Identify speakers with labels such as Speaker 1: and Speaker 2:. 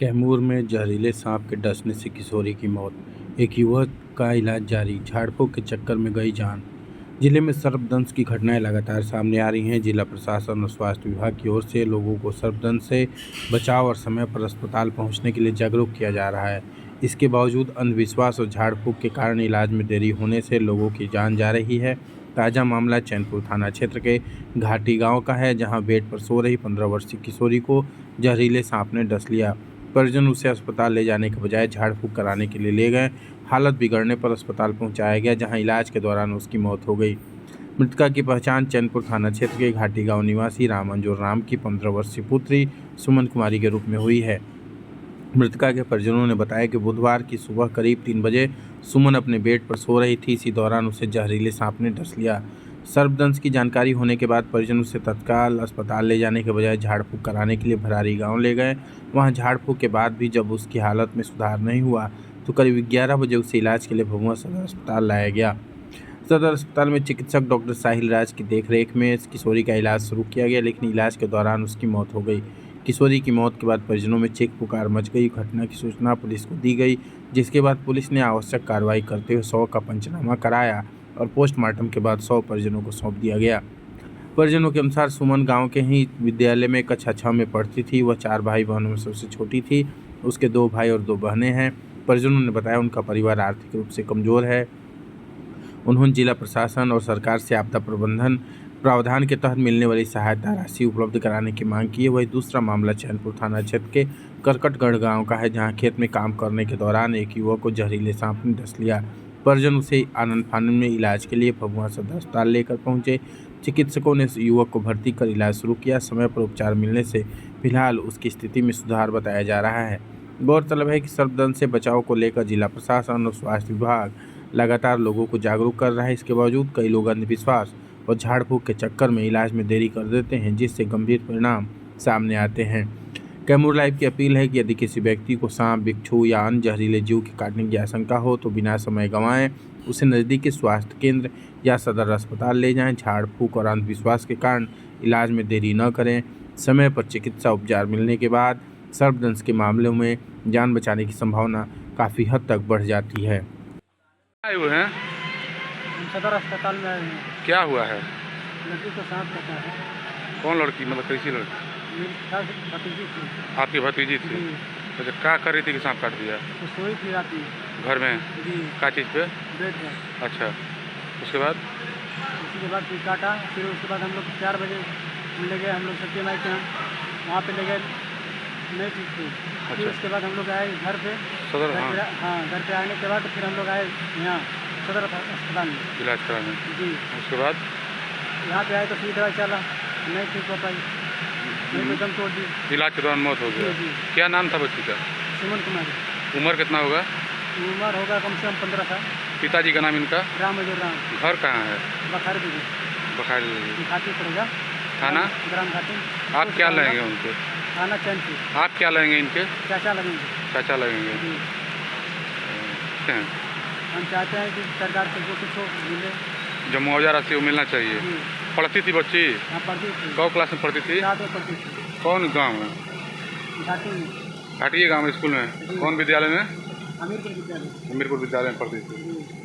Speaker 1: कैमूर में जहरीले सांप के डसने से किशोरी की मौत। एक युवक का इलाज जारी, झाड़-फूँक के चक्कर में गई जान। जिले में सर्पदंश की घटनाएं लगातार सामने आ रही हैं। जिला प्रशासन और स्वास्थ्य विभाग की ओर से लोगों को सर्पदंश से बचाव और समय पर अस्पताल पहुंचने के लिए जागरूक किया जा रहा है। इसके बावजूद अंधविश्वास और झाड़-फूँक के कारण इलाज में देरी होने से लोगों की जान जा रही है। ताज़ा मामला चैनपुर थाना क्षेत्र के घाटी गांव का है, जहां बेड पर सो रही 15 वर्षीय किशोरी को जहरीले सांप ने डस लिया। परिजन उसे अस्पताल ले जाने के बजाय झाड़-फूँक कराने के लिए ले गए। हालत बिगड़ने पर अस्पताल पहुंचाया गया, जहां इलाज के दौरान उसकी मौत हो गई। मृतका की पहचान चैनपुर थाना क्षेत्र के घाटी गांव निवासी रामंजोर राम की 15 वर्षीय पुत्री सुमन कुमारी के रूप में हुई है। मृतका के परिजनों ने बताया कि बुधवार की सुबह करीब 3 बजे सुमन अपने बेड पर सो रही थी। इसी दौरान उसे जहरीले सांप ने डस लिया। सर्पदंश की जानकारी होने के बाद परिजन उसे तत्काल अस्पताल ले जाने के बजाय झाड़-फूँक कराने के लिए भरारी गांव ले गए। वहां झाड़-फूँक के बाद भी जब उसकी हालत में सुधार नहीं हुआ तो करीब 11 बजे उसे इलाज के लिए भभुआ सदर अस्पताल लाया गया। सदर अस्पताल में चिकित्सक डॉक्टर साहिल राज की देखरेख में किशोरी का इलाज शुरू किया गया, लेकिन इलाज के दौरान उसकी मौत हो गई। किशोरी की मौत के बाद परिजनों में चीख पुकार मच गई। घटना की सूचना पुलिस को दी गई, जिसके बाद पुलिस ने आवश्यक कार्रवाई करते हुए शव का पंचनामा कराया और पोस्टमार्टम के बाद शव परिजनों को सौंप दिया गया। परिजनों के अनुसार सुमन गांव के ही विद्यालय में कक्षा 6 में पढ़ती थी। वह 4 भाई बहनों में सबसे छोटी थी। उसके 2 भाई और 2 बहनें हैं। परिजनों ने बताया उनका परिवार आर्थिक रूप से कमजोर है। उन्होंने जिला प्रशासन और सरकार से आपदा प्रबंधन प्रावधान के तहत मिलने वाली सहायता राशि उपलब्ध कराने की मांग की है। वही दूसरा मामला चैनपुर थाना क्षेत्र के करकटगढ़ गांव का है, जहां खेत में काम करने के दौरान एक युवक को जहरीले सांप ने डस लिया। परिजन उसे आनंद फानन में इलाज के लिए भभुआ सदर अस्पताल लेकर पहुंचे। चिकित्सकों ने युवक को भर्ती कर इलाज शुरू किया। समय पर उपचार मिलने से फिलहाल उसकी स्थिति में सुधार बताया जा रहा है। गौरतलब है कि सर्पदंश से बचाव को लेकर जिला प्रशासन और स्वास्थ्य विभाग लगातार लोगों को जागरूक कर रहा है। इसके बावजूद कई लोग अंधविश्वास और झाड़-फूँक के चक्कर में इलाज में देरी कर देते हैं, जिससे गंभीर परिणाम सामने आते हैं। कैमूर लाइव की अपील है कि यदि किसी व्यक्ति को सांप, बिच्छू या अन्य जहरीले जीव के काटने की आशंका हो तो बिना समय गंवाएं उसे नज़दीकी स्वास्थ्य केंद्र या सदर अस्पताल ले जाएं। झाड़-फूँक और अंधविश्वास के कारण इलाज में देरी न करें। समय पर चिकित्सा उपचार मिलने के बाद सर्पदंश के मामलों में जान बचाने की संभावना काफ़ी हद तक बढ़ जाती है।
Speaker 2: आए हुए हैं?
Speaker 3: सदर अस्पताल में आए हैं।
Speaker 2: क्या हुआ है?
Speaker 3: लड़की को सांप कटा है।
Speaker 2: कौन लड़की, मतलब कैसी लड़की?
Speaker 3: मेरी खास भतीजी थी।
Speaker 2: आपकी भतीजी थी?
Speaker 3: जी।
Speaker 2: अच्छा, क्या कर रही थी कि सांप काट दिया?
Speaker 3: तो सोई थी रात में
Speaker 2: घर में?
Speaker 3: जी,
Speaker 2: क्या चीज़ पे?
Speaker 3: बेड में।
Speaker 2: अच्छा, उसके बाद?
Speaker 3: उसी के बाद फिर काटा। फिर उसके बाद हम लोग 4 बजे ले गए, हम लोग सत्य माई के यहाँ, वहाँ पे ले गए, नहीं ठीक थी। फिर
Speaker 2: अच्छा।
Speaker 3: उसके बाद हम लोग आए घर पे।
Speaker 2: सदर?
Speaker 3: हाँ, घर पे आने के बाद फिर हम लोग आए यहाँ सदर अस्पताल में
Speaker 2: इलाज कराने?
Speaker 3: जी।
Speaker 2: उसके बाद?
Speaker 3: यहाँ पे आए तो फिर दवाई चला, नहीं ठीक हो पाई, नहीं तो दम तोड़ दी।
Speaker 2: इलाज के दौरान मौत हो गया?
Speaker 3: जी।
Speaker 2: क्या नाम था बच्ची का?
Speaker 3: सुमन कुमारी।
Speaker 2: उम्र कितना होगा?
Speaker 3: उम्र होगा कम से कम 15 साल।
Speaker 2: पिताजी का नाम इनका?
Speaker 3: रामंजोर राम।
Speaker 2: घर कहाँ है?
Speaker 3: बखारी दीदी
Speaker 2: बखारी?
Speaker 3: घाटी पड़ेगा।
Speaker 2: थाना?
Speaker 3: ग्राम घाटी।
Speaker 2: आप क्या लगेंगे उनके?
Speaker 3: थाना चैनपुर।
Speaker 2: आप क्या लगेंगे इनके?
Speaker 3: चाचा लगेंगे।
Speaker 2: चाचा लगेंगे?
Speaker 3: जी।
Speaker 2: हैं?
Speaker 3: हम चाहते हैं कि सरकार से जो कुछ हो मिले।
Speaker 2: जो मुआवजा राशि वो मिलना चाहिए।
Speaker 3: जी।
Speaker 2: पढ़ती थी बच्ची?
Speaker 3: हाँ, पढ़ती थी।
Speaker 2: कौ क्लास में पढ़ती थी?
Speaker 3: 7 में पढ़ती थी।
Speaker 2: कौन गांव में?
Speaker 3: घाटी में।
Speaker 2: घाटिया गांव में स्कूल में?
Speaker 3: जी।
Speaker 2: कौन विद्यालय में?
Speaker 3: हमीरपुर विद्यालय।
Speaker 2: हमीरपुर विद्यालय में पढ़ती थी।
Speaker 3: जी।